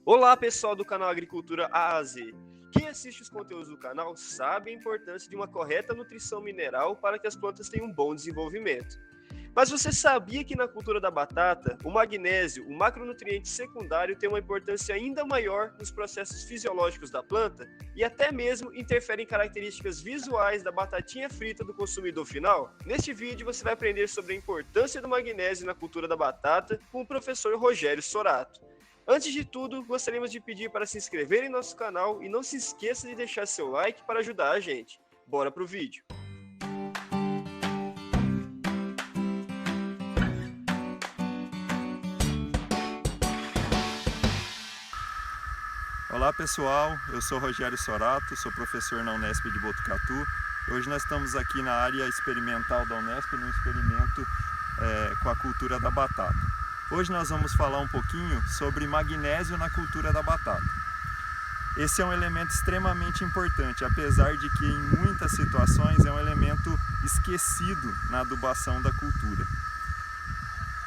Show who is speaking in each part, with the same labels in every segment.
Speaker 1: Olá, pessoal do canal Agricultura A a Z. Quem assiste os conteúdos do canal sabe a importância de uma correta nutrição mineral para que as plantas tenham um bom desenvolvimento. Mas você sabia que na cultura da batata, o magnésio, o macronutriente secundário, tem uma importância ainda maior nos processos fisiológicos da planta e até mesmo interfere em características visuais da batatinha frita do consumidor final? Neste vídeo você vai aprender sobre a importância do magnésio na cultura da batata com o professor Rogério Sorato. Antes de tudo, gostaríamos de pedir para se inscrever em nosso canal e não se esqueça de deixar seu like para ajudar a gente. Bora pro vídeo!
Speaker 2: Olá pessoal, eu sou Rogério Sorato, sou professor na Unesp de Botucatu. Hoje nós estamos aqui na área experimental da Unesp, num experimento com a cultura da batata. Hoje nós vamos falar um pouquinho sobre magnésio na cultura da batata. Esse é um elemento extremamente importante, apesar de que em muitas situações é um elemento esquecido na adubação da cultura.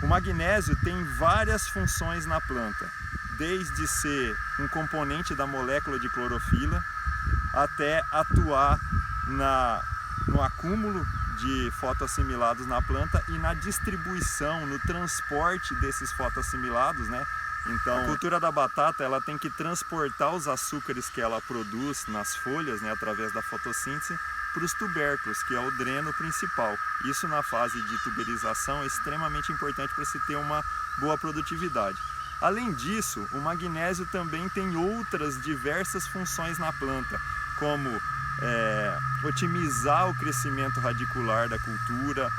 Speaker 2: O magnésio tem várias funções na planta, desde ser um componente da molécula de clorofila até atuar no acúmulo de fotoassimilados na planta e na distribuição, no transporte desses fotoassimilados, né? Então, a cultura da batata ela tem que transportar os açúcares que ela produz nas folhas, né, através da fotossíntese, para os tubérculos, que é o dreno principal. Isso na fase de tuberização é extremamente importante para se ter uma boa produtividade. Além disso, o magnésio também tem outras diversas funções na planta, como otimizar o crescimento radicular da cultura,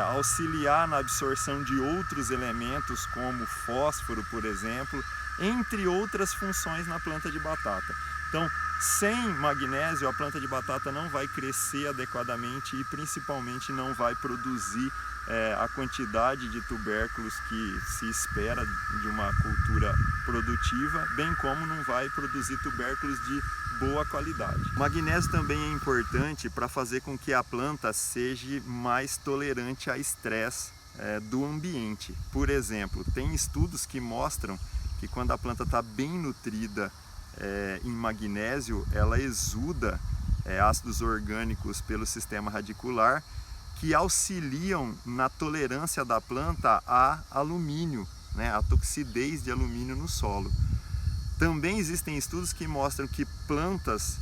Speaker 2: auxiliar na absorção de outros elementos como fósforo, por exemplo, entre outras funções na planta de batata. Então, sem magnésio, a planta de batata não vai crescer adequadamente e principalmente não vai produzir a quantidade de tubérculos que se espera de uma cultura produtiva, bem como não vai produzir tubérculos de boa qualidade. O magnésio também é importante para fazer com que a planta seja mais tolerante a estresse do ambiente. Por exemplo, tem estudos que mostram que quando a planta está bem nutrida em magnésio, ela exuda ácidos orgânicos pelo sistema radicular que auxiliam na tolerância da planta a alumínio, né, a toxidez de alumínio no solo. Também existem estudos que mostram que plantas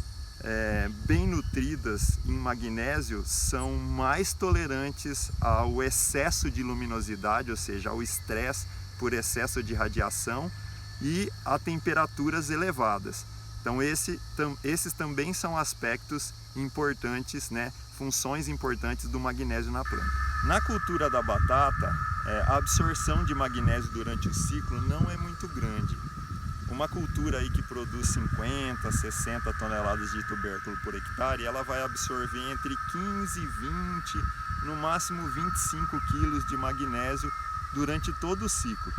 Speaker 2: bem nutridas em magnésio são mais tolerantes ao excesso de luminosidade, ou seja, ao estresse por excesso de radiação e a temperaturas elevadas. Então esses também são aspectos importantes, né, funções importantes do magnésio na planta. Na cultura da batata, a absorção de magnésio durante o ciclo não é muito grande. Uma cultura aí que produz 50, 60 toneladas de tubérculo por hectare, ela vai absorver entre 15 e 20, no máximo 25 quilos de magnésio durante todo o ciclo.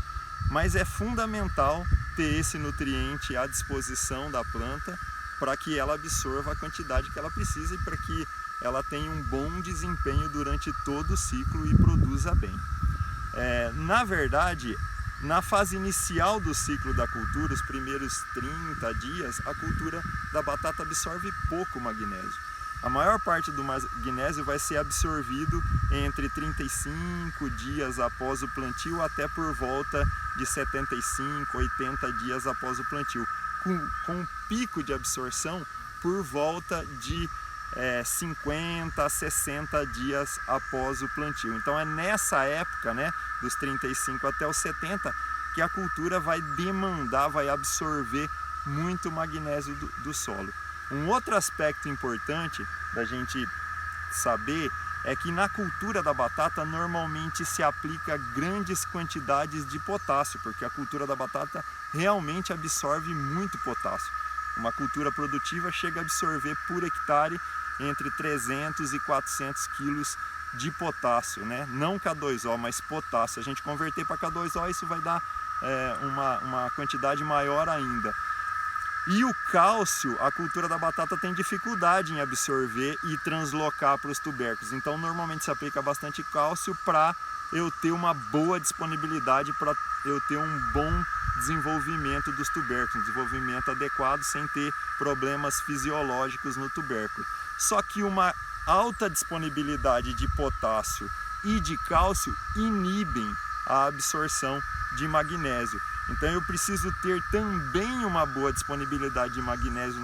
Speaker 2: Mas é fundamental ter esse nutriente à disposição da planta para que ela absorva a quantidade que ela precisa e para que ela tenha um bom desempenho durante todo o ciclo e produza bem. Na verdade, na fase inicial do ciclo da cultura, os primeiros 30 dias, a cultura da batata absorve pouco magnésio. A maior parte do magnésio vai ser absorvido entre 35 dias após o plantio até por volta de 75, 80 dias após o plantio, com um pico de absorção por volta de 50 a 60 dias após o plantio. Então é nessa época, né, dos 35 até os 70, que a cultura vai demandar, vai absorver muito magnésio do solo. Um outro aspecto importante da gente saber é que na cultura da batata normalmente se aplica grandes quantidades de potássio, porque a cultura da batata realmente absorve muito potássio. Uma cultura produtiva chega a absorver por hectare entre 300 e 400 quilos de potássio, né? Não K2O, mas potássio. Se a gente converter para K2O, isso vai dar uma quantidade maior ainda. E o cálcio, a cultura da batata tem dificuldade em absorver e translocar para os tubérculos. Então, normalmente se aplica bastante cálcio para eu ter uma boa disponibilidade, para eu ter um bom desenvolvimento dos tubérculos, um desenvolvimento adequado sem ter problemas fisiológicos no tubérculo. Só que uma alta disponibilidade de potássio e de cálcio inibem a absorção de magnésio. Então eu preciso ter também uma boa disponibilidade de magnésio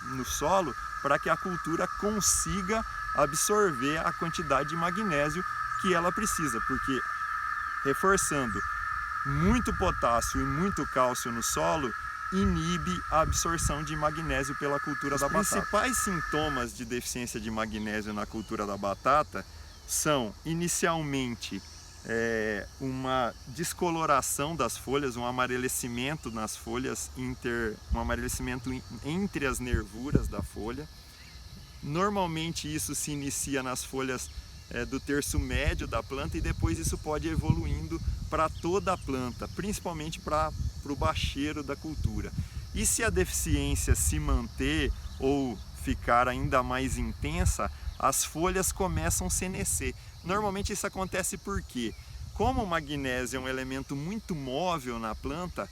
Speaker 2: no solo para que a cultura consiga absorver a quantidade de magnésio que ela precisa, porque, reforçando, muito potássio e muito cálcio no solo inibe a absorção de magnésio pela cultura da batata. Os principais sintomas de deficiência de magnésio na cultura da batata são, inicialmente, uma descoloração das folhas, um amarelecimento nas folhas, um amarelecimento entre as nervuras da folha. Normalmente isso se inicia nas folhas do terço médio da planta e depois isso pode ir evoluindo para toda a planta, principalmente para o bacheiro da cultura. E se a deficiência se manter ou ficar ainda mais intensa, as folhas começam a senescer. Normalmente isso acontece porque, como o magnésio é um elemento muito móvel na planta,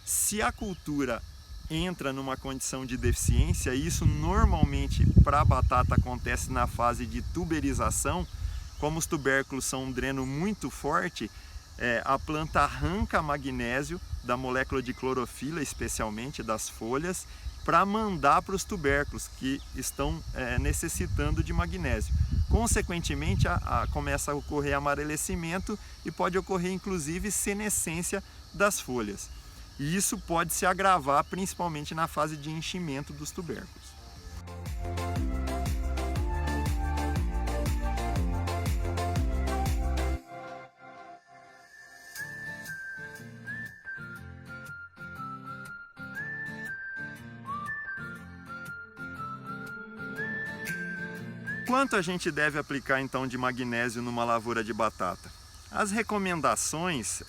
Speaker 2: se a cultura entra numa condição de deficiência, e isso normalmente para a batata acontece na fase de tuberização, como os tubérculos são um dreno muito forte, a planta arranca magnésio da molécula de clorofila, especialmente das folhas, para mandar para os tubérculos que estão necessitando de magnésio. Consequentemente, começa a ocorrer amarelecimento e pode ocorrer inclusive senescência das folhas. E isso pode se agravar principalmente na fase de enchimento dos tubérculos. Quanto a gente deve aplicar então de magnésio numa lavoura de batata? As recomendações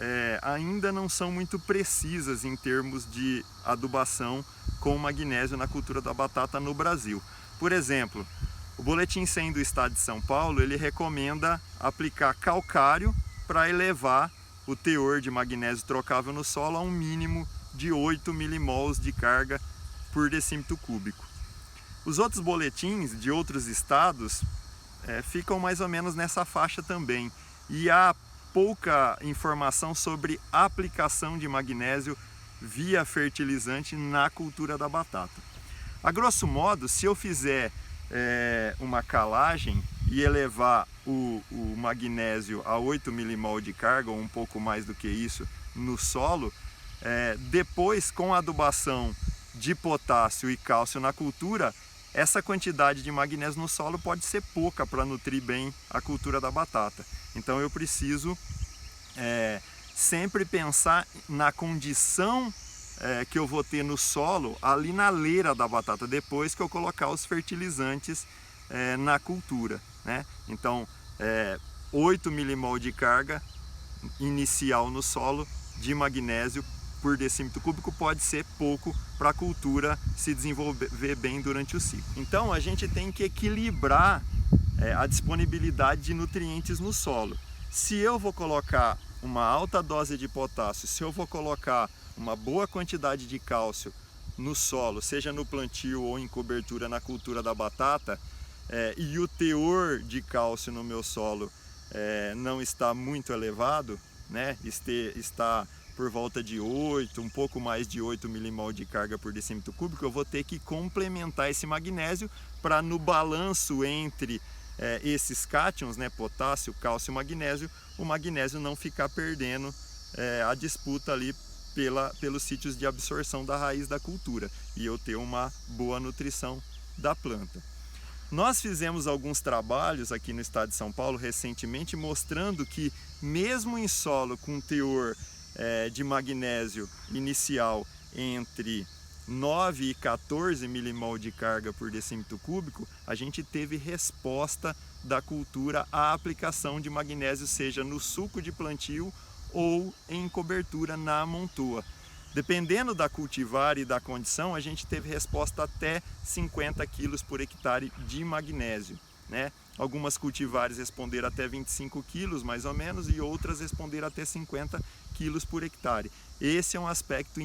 Speaker 2: ainda não são muito precisas em termos de adubação com magnésio na cultura da batata no Brasil. Por exemplo, o Boletim 100 do Estado de São Paulo, ele recomenda aplicar calcário para elevar o teor de magnésio trocável no solo a um mínimo de 8 milimols de carga por decímetro cúbico. Os outros boletins de outros estados ficam mais ou menos nessa faixa também. E há pouca informação sobre aplicação de magnésio via fertilizante na cultura da batata. A grosso modo, se eu fizer uma calagem e elevar o magnésio a 8 milimol de carga, ou um pouco mais do que isso, no solo, depois com a adubação de potássio e cálcio na cultura, essa quantidade de magnésio no solo pode ser pouca para nutrir bem a cultura da batata. Então eu preciso sempre pensar na condição que eu vou ter no solo, ali na leira da batata, depois que eu colocar os fertilizantes na cultura, né? Então 8 milimol de carga inicial no solo de magnésio por decímetro cúbico pode ser pouco para a cultura se desenvolver bem durante o ciclo. Então a gente tem que equilibrar a disponibilidade de nutrientes no solo. Se eu vou colocar uma alta dose de potássio, se eu vou colocar uma boa quantidade de cálcio no solo, seja no plantio ou em cobertura na cultura da batata, e o teor de cálcio no meu solo não está muito elevado, né? Está por volta de 8, um pouco mais de 8 milimol de carga por decímetro cúbico, eu vou ter que complementar esse magnésio para, no balanço entre esses cátions, né, potássio, cálcio e magnésio, o magnésio não ficar perdendo a disputa ali pelos sítios de absorção da raiz da cultura e eu ter uma boa nutrição da planta. Nós fizemos alguns trabalhos aqui no estado de São Paulo recentemente mostrando que mesmo em solo com teor de magnésio inicial entre 9 e 14 milimol de carga por decímetro cúbico, a gente teve resposta da cultura à aplicação de magnésio, seja no suco de plantio ou em cobertura na amontoa. Dependendo da cultivar e da condição, a gente teve resposta até 50 quilos por hectare de magnésio. né? Algumas cultivares responderam até 25 quilos, mais ou menos, e outras responderam até 50 quilos por hectare. Esse é um aspecto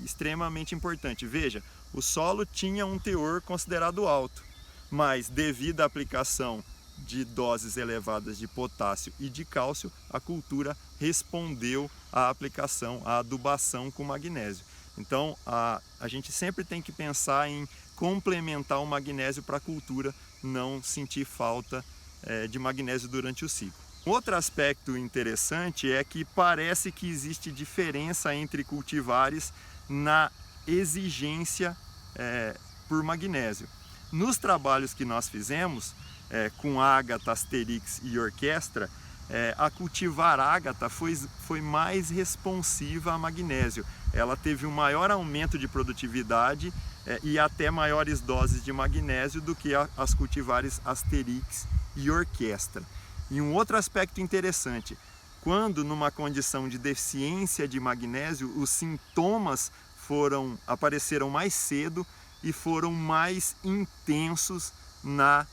Speaker 2: extremamente importante. Veja, o solo tinha um teor considerado alto, mas devido à aplicação de doses elevadas de potássio e de cálcio, a cultura respondeu à aplicação, à adubação com magnésio. Então, a gente sempre tem que pensar em complementar o magnésio para a cultura não sentir falta de magnésio durante o ciclo. Outro aspecto interessante é que parece que existe diferença entre cultivares na exigência por magnésio. Nos trabalhos que nós fizemos, com Ágata, Asterix e Orquestra, a cultivar Ágata foi mais responsiva a magnésio. Ela teve um maior aumento de produtividade e até maiores doses de magnésio do que as cultivares Asterix e Orquestra. E um outro aspecto interessante, quando numa condição de deficiência de magnésio, os sintomas apareceram mais cedo e foram mais intensos na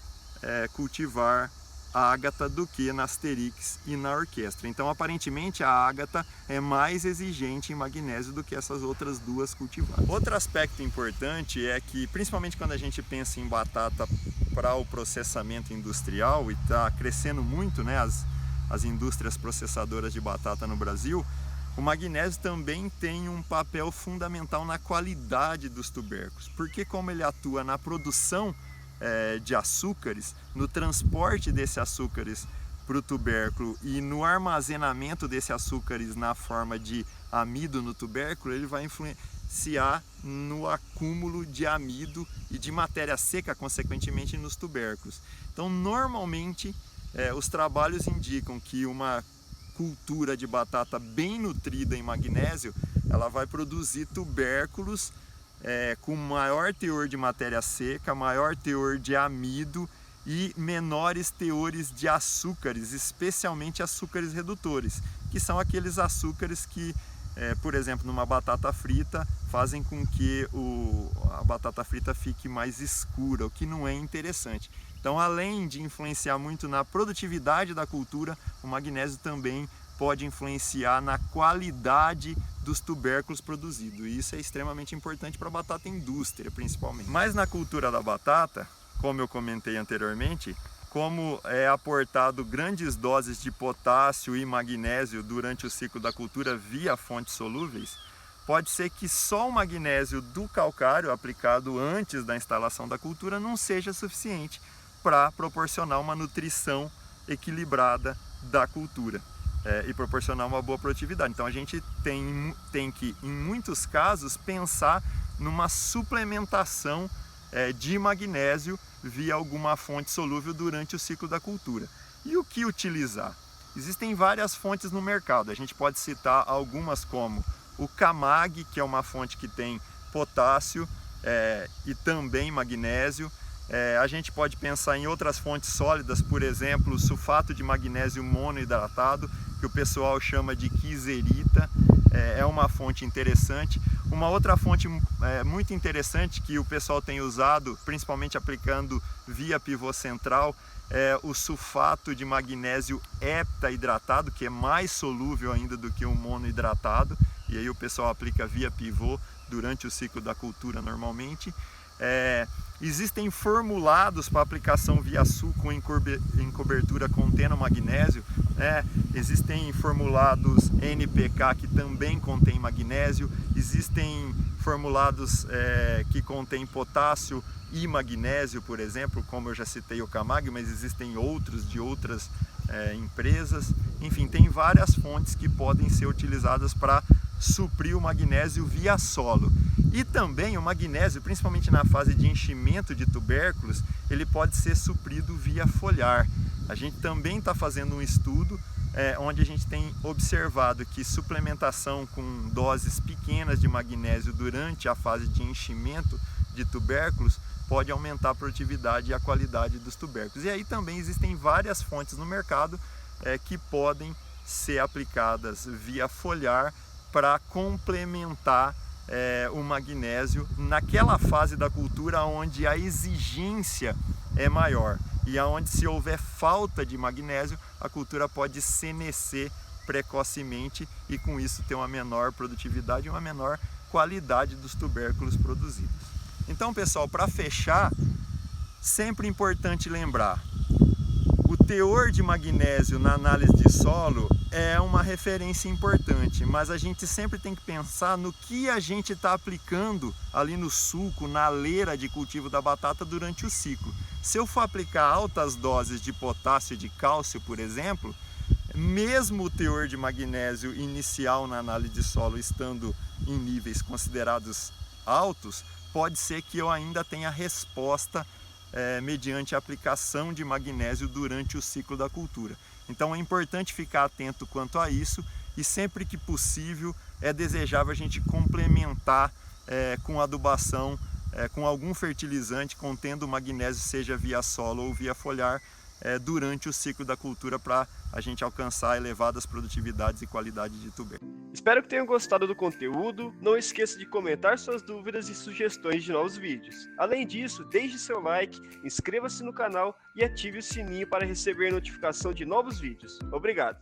Speaker 2: cultivar a Ágata do que na Asterix e na Orquestra. Então, aparentemente, a Ágata é mais exigente em magnésio do que essas outras duas cultivares. Outro aspecto importante é que, principalmente quando a gente pensa em batata para o processamento industrial, e está crescendo muito, né, as indústrias processadoras de batata no Brasil, o magnésio também tem um papel fundamental na qualidade dos tubérculos, porque como ele atua na produção de açúcares, no transporte desses açúcares para o tubérculo e no armazenamento desses açúcares na forma de amido no tubérculo, ele vai influenciar no acúmulo de amido e de matéria seca, consequentemente, nos tubérculos. Então, normalmente, os trabalhos indicam que uma cultura de batata bem nutrida em magnésio, ela vai produzir tubérculos com maior teor de matéria seca, maior teor de amido e menores teores de açúcares, especialmente açúcares redutores, que são aqueles açúcares que, por exemplo, numa batata frita, fazem com que a batata frita fique mais escura, o que não é interessante. Então, além de influenciar muito na produtividade da cultura, o magnésio também pode influenciar na qualidade dos tubérculos produzidos, e isso é extremamente importante para a batata indústria, principalmente. Mas na cultura da batata, como eu comentei anteriormente, como é aportado grandes doses de potássio e magnésio durante o ciclo da cultura via fontes solúveis, pode ser que só o magnésio do calcário aplicado antes da instalação da cultura não seja suficiente para proporcionar uma nutrição equilibrada da cultura. E proporcionar uma boa produtividade. Então a gente tem que, em muitos casos, pensar numa suplementação de magnésio via alguma fonte solúvel durante o ciclo da cultura. E o que utilizar? Existem várias fontes no mercado. A gente pode citar algumas como o Camag, que é uma fonte que tem potássio e também magnésio. A gente pode pensar em outras fontes sólidas, por exemplo, o sulfato de magnésio monohidratado, que o pessoal chama de quiserita, é uma fonte interessante. Uma outra fonte muito interessante que o pessoal tem usado, principalmente aplicando via pivô central, é o sulfato de magnésio heptahidratado, que é mais solúvel ainda do que o monohidratado, e aí o pessoal aplica via pivô durante o ciclo da cultura normalmente. Existem formulados para aplicação via suco em cobertura contendo magnésio, existem formulados NPK que também contém magnésio, existem formulados que contêm potássio e magnésio, por exemplo, como eu já citei o Camag, mas existem outros de outras empresas. Enfim, tem várias fontes que podem ser utilizadas para suprir o magnésio via solo. E também o magnésio, principalmente na fase de enchimento de tubérculos, ele pode ser suprido via foliar. A gente também está fazendo um estudo onde a gente tem observado que suplementação com doses pequenas de magnésio durante a fase de enchimento de tubérculos pode aumentar a produtividade e a qualidade dos tubérculos. E aí também existem várias fontes no mercado que podem ser aplicadas via foliar para complementar o magnésio naquela fase da cultura onde a exigência é maior. e aonde se houver falta de magnésio, a cultura pode senescer precocemente e com isso ter uma menor produtividade e uma menor qualidade dos tubérculos produzidos. Então, pessoal, para fechar, sempre importante lembrar, o teor de magnésio na análise de solo é uma referência importante, mas a gente sempre tem que pensar no que a gente está aplicando ali no sulco, na leira de cultivo da batata durante o ciclo. Se eu for aplicar altas doses de potássio e de cálcio, por exemplo, mesmo o teor de magnésio inicial na análise de solo estando em níveis considerados altos, pode ser que eu ainda tenha resposta mediante a aplicação de magnésio durante o ciclo da cultura. Então é importante ficar atento quanto a isso e sempre que possível é desejável a gente complementar com adubação, com algum fertilizante contendo magnésio, seja via solo ou via foliar, durante o ciclo da cultura para a gente alcançar elevadas produtividades e qualidade de tubérculo.
Speaker 1: Espero que tenham gostado do conteúdo. Não esqueça de comentar suas dúvidas e sugestões de novos vídeos. Além disso, deixe seu like, inscreva-se no canal e ative o sininho para receber notificação de novos vídeos. Obrigado!